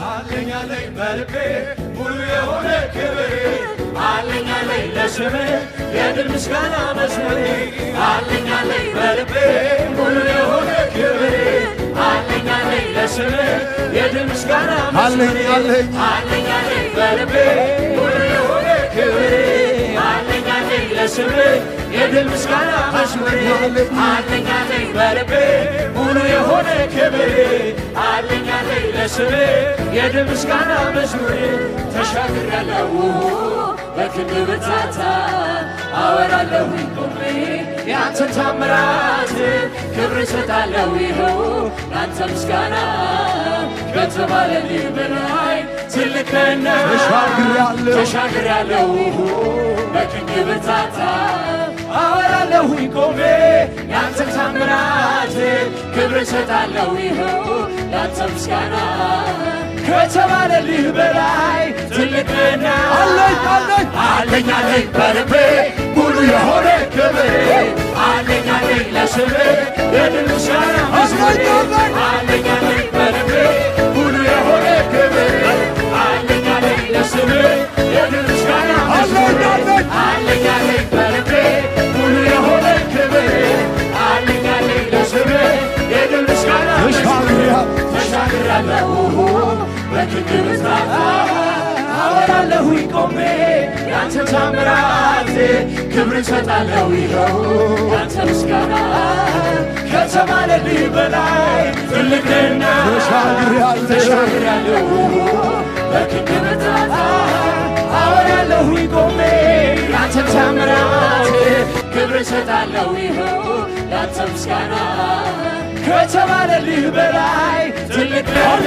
አለኝ አለኝ በልቤ ሙሉ የሆነ ክብር አለኝ አለኝ ለስምህ የድል ምስጋና መዝሙር አለኝ አለኝ በልቤ ሙሉ የሆነ ክብር አለኝ አለኝ ለስምህ የድል ምስጋና መዝሙር አለኝ አለኝ በልቤ ሙሉ የሆነ ክብር አለኝ አለኝ ለስምህ የድል ምስጋና መዝሙር አለኝ አለኝ በልቤ ሙሉ የሆነ ክብር አለኝ አለኝ ለስምህ የድል ምስጋና መዝሙር ተሻግሬያለሁ በክንድ ብርታት አወራለሁ ቆሜ ያንተን ታምራት ክብር እሰጣለሁ ይኸው ላንተ ምስጋና ከተባለልኝ በላይ ትልቅ ነህ ተሻግሬያለሁ በክንድ ብርታት አወራለሁ ቆሜ ያንተን ታምራት ክብር እሰጣለሁ ይኸው ላንተ ምስጋና ከተባለልህ በላይ ትልቅ ነህ አለኝ አለኝ በልቤ ሙሉ የሆነ ክብር አለኝ አለኝ ለስምህ የድል ምስጋና መዝሙር አለኝ አለኝ በልቤ ሙሉ የሆነ ክብር አለኝ አለኝ ለስምህ የድል ምስጋና መዝሙር አለኝ አለኝ በልቤ ሙሉ የሆነ ክብር አለኝ አለኝ ለስምህ የድል ምስጋና መዝሙር ተሻግሬያለሁ በክንድ ብርታት አወራለሁ ቆሜ ያንተን ታምራት ክብር እሰጣለሁ ይኸው ያንተ ምስጋና ከተባለልኝ በላይ ትልቅ ነህ ተሻግሬያለሁ በክንድ ብርታት አወራለሁ ቆሜ ያንተን ታምራት ክብር እሰጣለሁ ይኸው ያንተ ምስጋና ከተባለልህ በላይ ትልቅ ነህ